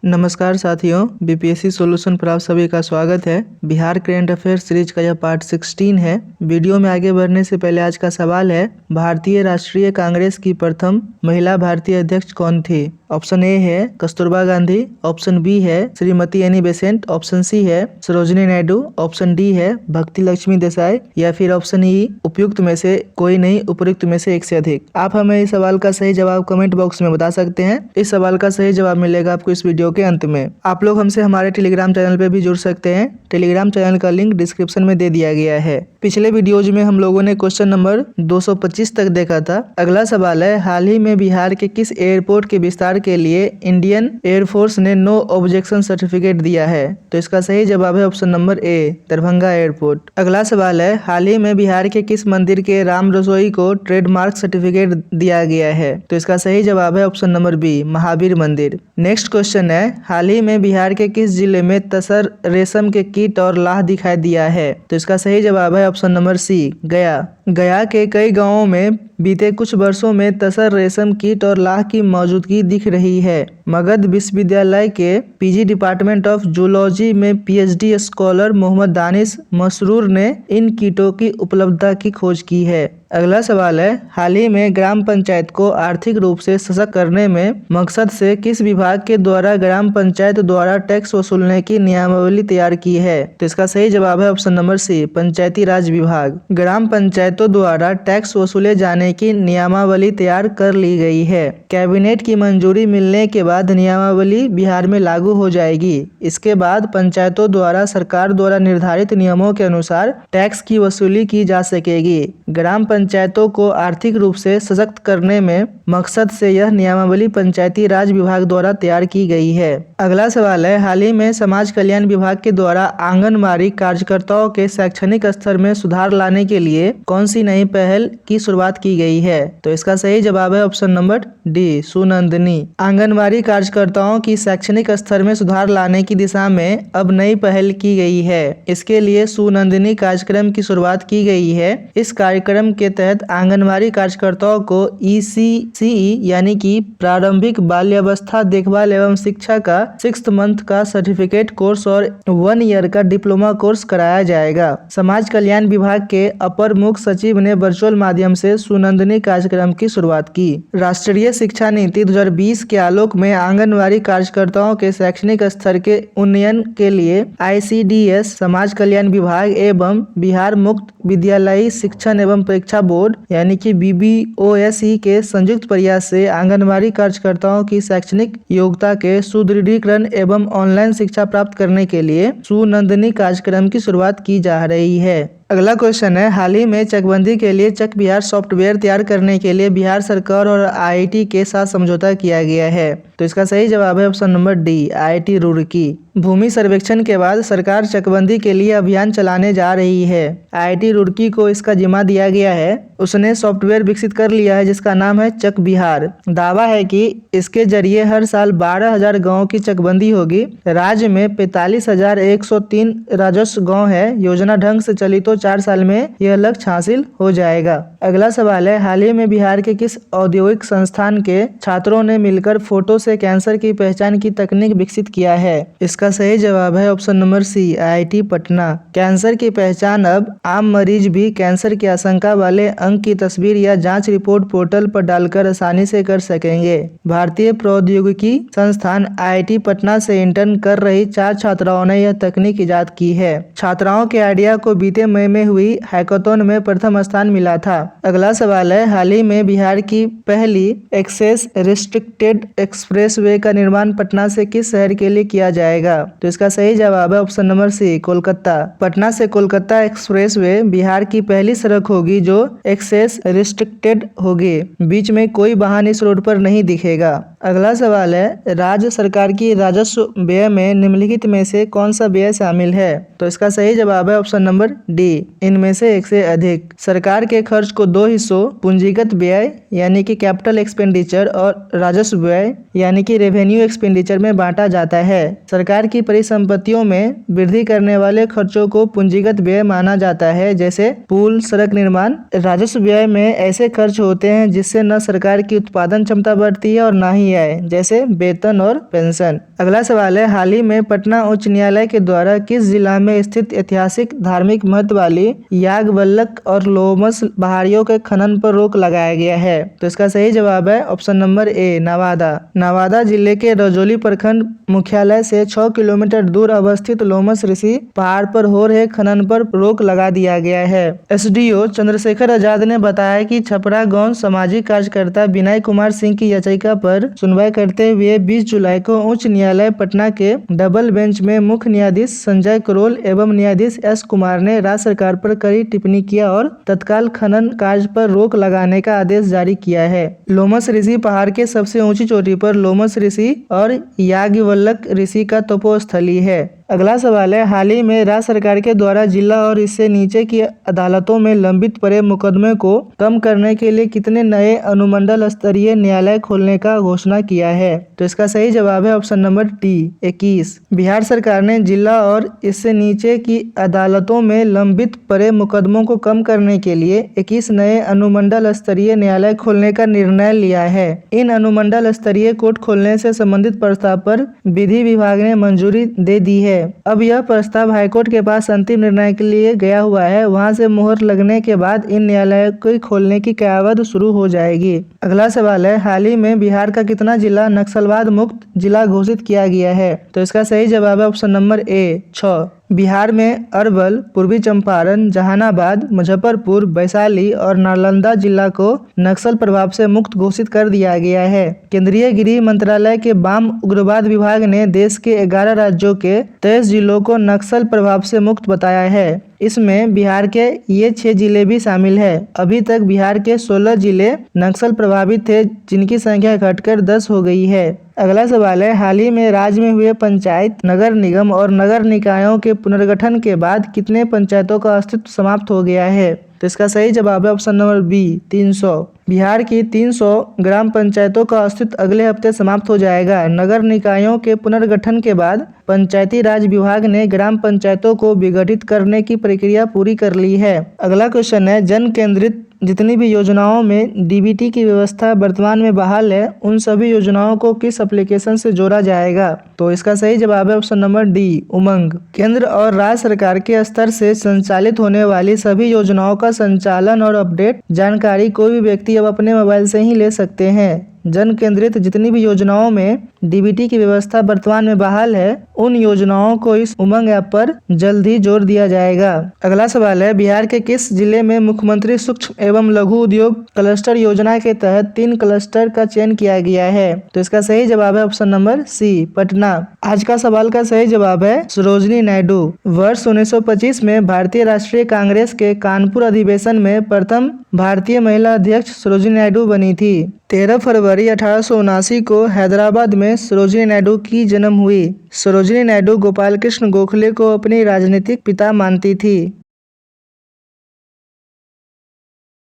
नमस्कार साथियों, BPSC solution पर आप सभी का स्वागत है। बिहार करंट अफेयर सीरीज का यह पार्ट 16 है। वीडियो में आगे बढ़ने से पहले आज का सवाल है, भारतीय राष्ट्रीय कांग्रेस की प्रथम महिला भारतीय अध्यक्ष कौन थी? ऑप्शन ए है कस्तूरबा गांधी, ऑप्शन बी है Shrimati Annie Besant, option C है सरोजिनी नायडू, ऑप्शन डी है भक्ति लक्ष्मी देसाई या फिर ऑप्शन ई उपयुक्त में से कोई नहीं, उपयुक्त में से एक से अधिक। आप हमें इस सवाल का सही जवाब कमेंट बॉक्स में बता सकते हैं। इस सवाल का सही जवाब मिलेगा आपको इस वीडियो के अंत में। आप लोग हमसे हमारे टेलीग्राम चैनल पे भी जुड़ सकते हैं। टेलीग्राम चैनल का लिंक डिस्क्रिप्शन में दे दिया गया है। पिछले वीडियोज में हम लोगों ने क्वेश्चन नंबर 225 तक देखा था। अगला सवाल है, हाल ही में बिहार के किस एयरपोर्ट के विस्तार के लिए इंडियन एयरफोर्स ने नो ऑब्जेक्शन सर्टिफिकेट दिया है? तो इसका सही जवाब है option number A, Darbhanga airport. अगला सवाल है, हाल ही में बिहार के किस मंदिर के राम रसोई को ट्रेडमार्क सर्टिफिकेट दिया गया है? तो इसका सही जवाब है ऑप्शन नंबर बी, महावीर मंदिर। नेक्स्ट क्वेश्चन है, हाल ही में बिहार के किस जिले में तसर रेशम के कीट और लाह दिखाई दिया है? तो इसका सही जवाब है ऑप्शन नंबर सी, गया। गया के कई गांवों में बीते कुछ वर्षों में तसर रेशम कीट और लाह की मौजूदगी दिख रही है। मगध विश्वविद्यालय के पीजी डिपार्टमेंट ऑफ जूलॉजी में पीएचडी स्कॉलर मोहम्मद दानिश मसरूर ने इन कीटों की उपलब्धता की खोज की है। अगला सवाल है, हाल ही में ग्राम पंचायत को आर्थिक रूप से सशक्त करने में मकसद से किस विभाग के द्वारा ग्राम पंचायत द्वारा टैक्स वसूलने की नियमावली तैयार की है? तो इसका सही जवाब है ऑप्शन नंबर सी, पंचायती राज विभाग। ग्राम पंचायतों द्वारा टैक्स वसूले जाने की नियमावली तैयार कर ली गई है। कैबिनेट की मंजूरी मिलने के बाद नियमावली बिहार में लागू हो जाएगी। इसके बाद पंचायतों द्वारा सरकार द्वारा निर्धारित नियमों के अनुसार टैक्स की वसूली की जा सकेगी। ग्राम पंचायतों को आर्थिक रूप से सशक्त करने में मकसद से यह नियमावली पंचायती राज विभाग द्वारा तैयार की गई है। अगला सवाल है, हाल ही में समाज कल्याण विभाग के द्वारा आंगनबाड़ी कार्यकर्ताओं के शैक्षणिक स्तर में सुधार लाने के लिए कौन सी नई पहल की शुरुआत की गई है? तो इसका सही जवाब है option number D, Sunandini. Anganwadi कार्यकर्ताओं की शैक्षणिक स्तर में सुधार लाने की दिशा में अब नई पहल की गई है। इसके लिए सुनंदनी कार्यक्रम की शुरुआत की गई है। इस कार्यक्रम के तहत आंगनबाड़ी कार्यकर्ताओं को ECCE यानी कि प्रारंभिक बाल्यावस्था देखभाल एवं शिक्षा का 6th मंथ का सर्टिफिकेट कोर्स और 1 ईयर का डिप्लोमा कोर्स कराया जाएगा। समाज कल्याण विभाग के अपर मुख्य सचिव ने वर्चुअल माध्यम से सुनंदनी कार्यक्रम की शुरुआत की। राष्ट्रीय शिक्षा नीति 2020 के आलोक में आंगनबाड़ी कार्यकर्ताओं के शैक्षणिक स्तर के उन्नयन के लिए ICDS समाज कल्याण विभाग एवं बिहार मुक्त विद्यालयी शिक्षण एवं परीक्षा बोर्ड यानी कि BBOSE के संयुक्त प्रयास से आंगनबाड़ी कार्यकर्ताओं की शैक्षणिक योग्यता के सुदृढ़ीकरण एवं ऑनलाइन शिक्षा प्राप्त करने के लिए सुनंदनी कार्यक्रम की शुरुआत की जा रही है। अगला क्वेश्चन है, हाल ही में चकबंदी के लिए चक बिहार सॉफ्टवेयर तैयार करने के लिए बिहार सरकार और IIT के साथ समझौता किया गया है। तो इसका सही जवाब है option number D, IIT Roorkee. भूमि सर्वेक्षण के बाद सरकार चकबंदी के लिए अभियान चलाने जा रही है। IIT रुड़की को इसका जिम्मा दिया गया है। उसने सॉफ्टवेयर विकसित कर लिया है जिसका नाम है चक बिहार। दावा है कि इसके जरिए हर साल 12,000 गाँव की चकबंदी होगी। राज्य में 45,103 राजस्व गाँव है। योजना ढंग से चली तो 4 साल में यह लक्ष्य हासिल हो जाएगा। अगला सवाल है, हाल ही में बिहार के किस औद्योगिक संस्थान के छात्रों ने मिलकर फोटो से कैंसर की पहचान की तकनीक विकसित किया है? इसका सही जवाब है option number C, IIT Patna. Cancer की पहचान अब आम मरीज भी कैंसर की आशंका वाले अंग की तस्वीर या जांच रिपोर्ट पोर्टल पर डालकर आसानी से कर सकेंगे। भारतीय प्रौद्योगिकी संस्थान IIT पटना से इंटर्न कर रही 4 छात्राओं ने यह तकनीक इजाद की है। छात्राओं के आइडिया को बीते मई में हुई हैकाथॉन में प्रथम स्थान मिला था। अगला सवाल है, हाल ही में बिहार की पहली एक्सेस रिस्ट्रिक्टेड एक्सप्रेसवे का निर्माण पटना से किस शहर के लिए किया जाएगा? तो इसका सही जवाब है option number C, Kolkata. Patna से कोलकाता एक्सप्रेसवे बिहार की पहली सड़क होगी जो एक्सेस रिस्ट्रिक्टेड होगी। बीच में कोई वाहन इस रोड पर नहीं दिखेगा। अगला सवाल है, राज्य सरकार की राजस्व व्यय में निम्नलिखित में से कौन सा व्यय शामिल है? तो इसका सही जवाब है ऑप्शन नंबर डी, इनमें से एक से अधिक। सरकार के खर्च को 2 हिस्सों पूंजीगत व्यय यानी कि कैपिटल एक्सपेंडिचर और राजस्व व्यय यानी कि रेवेन्यू एक्सपेंडिचर में बांटा जाता है। सरकार की परिसंपत्तियों में वृद्धि करने वाले खर्चों को पूंजीगत व्यय माना जाता है, जैसे पुल, सड़क निर्माण। राजस्व व्यय में ऐसे खर्च होते हैं जिससे न सरकार की उत्पादन क्षमता बढ़ती है और न ही न्याय जैसे वेतन और पेंशन। अगला सवाल है, हाल ही में पटना उच्च न्यायालय के द्वारा किस जिला में स्थित ऐतिहासिक धार्मिक महत्व वाली याज्ञवल्क्य और लोमस पहाड़ियों के खनन पर रोक लगाया गया है? तो इसका सही जवाब है option number A, Nawada. Nawada जिले के रजौली प्रखंड मुख्यालय से 6 किलोमीटर दूर अवस्थित लोमस ऋषि पहाड़ पर हो रहे खनन पर रोक लगा दिया गया है। एसडीओ चंद्रशेखर आजाद ने बताया कि छपरा गांव सामाजिक कार्यकर्ता विनय कुमार सिंह की याचिका पर सुनवाई करते हुए 20 जुलाई को उच्च न्यायालय पटना के डबल बेंच में मुख्य न्यायाधीश संजय करोल एवं न्यायाधीश एस कुमार ने राज्य सरकार पर कड़ी टिप्पणी किया और तत्काल खनन कार्य पर रोक लगाने का आदेश जारी किया है। लोमस ऋषि पहाड़ के सबसे ऊंची चोटी पर लोमस ऋषि और याज्ञवल्क्य ऋषि का तपोस्थली है। अगला सवाल है, हाल ही में राज्य सरकार के द्वारा जिला और इससे नीचे की अदालतों में लंबित पड़े मुकदमे को कम करने के लिए कितने नए अनुमंडल स्तरीय न्यायालय खोलने का घोषणा किया है? तो इसका सही जवाब है ऑप्शन नंबर डी, 21। बिहार सरकार ने जिला और इससे नीचे की अदालतों में लंबित पड़े मुकदमों को कम करने के लिए 21 नए अनुमंडल स्तरीय न्यायालय खोलने का निर्णय लिया है। इन अनुमंडल स्तरीय कोर्ट खोलने से संबंधित प्रस्ताव पर विधि विभाग ने मंजूरी दे दी है। अब यह प्रस्ताव हाईकोर्ट के पास अंतिम निर्णय के लिए गया हुआ है। वहां से मोहर लगने के बाद इन न्यायालयों को खोलने की कयावद शुरू हो जाएगी। अगला सवाल है, हाल ही में बिहार का कितना जिला नक्सलवाद मुक्त जिला घोषित किया गया है? तो इसका सही जवाब है ऑप्शन नंबर ए, 6। बिहार में अरवल, पूर्वी चंपारण, जहानाबाद, मुजफ्फरपुर, वैशाली और नालंदा जिला को नक्सल प्रभाव से मुक्त घोषित कर दिया गया है। केंद्रीय गृह मंत्रालय के वाम उग्रवाद विभाग ने देश के 11 राज्यों के 23 जिलों को नक्सल प्रभाव से मुक्त बताया है। इसमें बिहार के ये 6 जिले भी शामिल है। अभी तक बिहार के 16 जिले नक्सल प्रभावित थे, जिनकी संख्या घटकर 10 हो गई है। अगला सवाल है, हाल ही में राज्य में हुए पंचायत, नगर निगम और नगर निकायों के पुनर्गठन के बाद कितने पंचायतों का अस्तित्व समाप्त हो गया है? तो इसका सही जवाब है ऑप्शन नंबर बी, 300। बिहार की 300 ग्राम पंचायतों का अस्तित्व अगले हफ्ते समाप्त हो जाएगा। नगर निकायों के पुनर्गठन के बाद पंचायती राज विभाग ने ग्राम पंचायतों को विघटित करने की प्रक्रिया पूरी कर ली है। अगला क्वेश्चन है, जन केंद्रित जितनी भी योजनाओं में डीबीटी की व्यवस्था वर्तमान में बहाल है, उन सभी योजनाओं को किस एप्लीकेशन से जोड़ा जाएगा? तो इसका सही जवाब है ऑप्शन नंबर डी, उमंग। केंद्र और राज्य सरकार के स्तर से संचालित होने वाली सभी योजनाओं का संचालन और अपडेट जानकारी कोई भी व्यक्ति अब अपने मोबाइल से ही ले सकते हैं। जन केंद्रित जितनी भी योजनाओं में डीबीटी की व्यवस्था वर्तमान में बहाल है, उन योजनाओं को इस उमंग ऐप पर जल्द ही जोड़ दिया जाएगा। अगला सवाल है, बिहार के किस जिले में मुख्यमंत्री सूक्ष्म एवं लघु उद्योग क्लस्टर योजना के तहत 3 क्लस्टर का चयन किया गया है? तो इसका सही जवाब है ऑप्शन नंबर सी, पटना। आज का सवाल का सही जवाब है सरोजिनी नायडू। वर्ष 1925 में भारतीय राष्ट्रीय कांग्रेस के कानपुर अधिवेशन में प्रथम भारतीय महिला अध्यक्ष सरोजिनी नायडू बनी थी। 13 फरवरी 1879 को हैदराबाद में सरोजिनी नायडू की जन्म हुई। सरोजिनी नायडू गोपाल कृष्ण गोखले को अपनी राजनीतिक पिता मानती थी।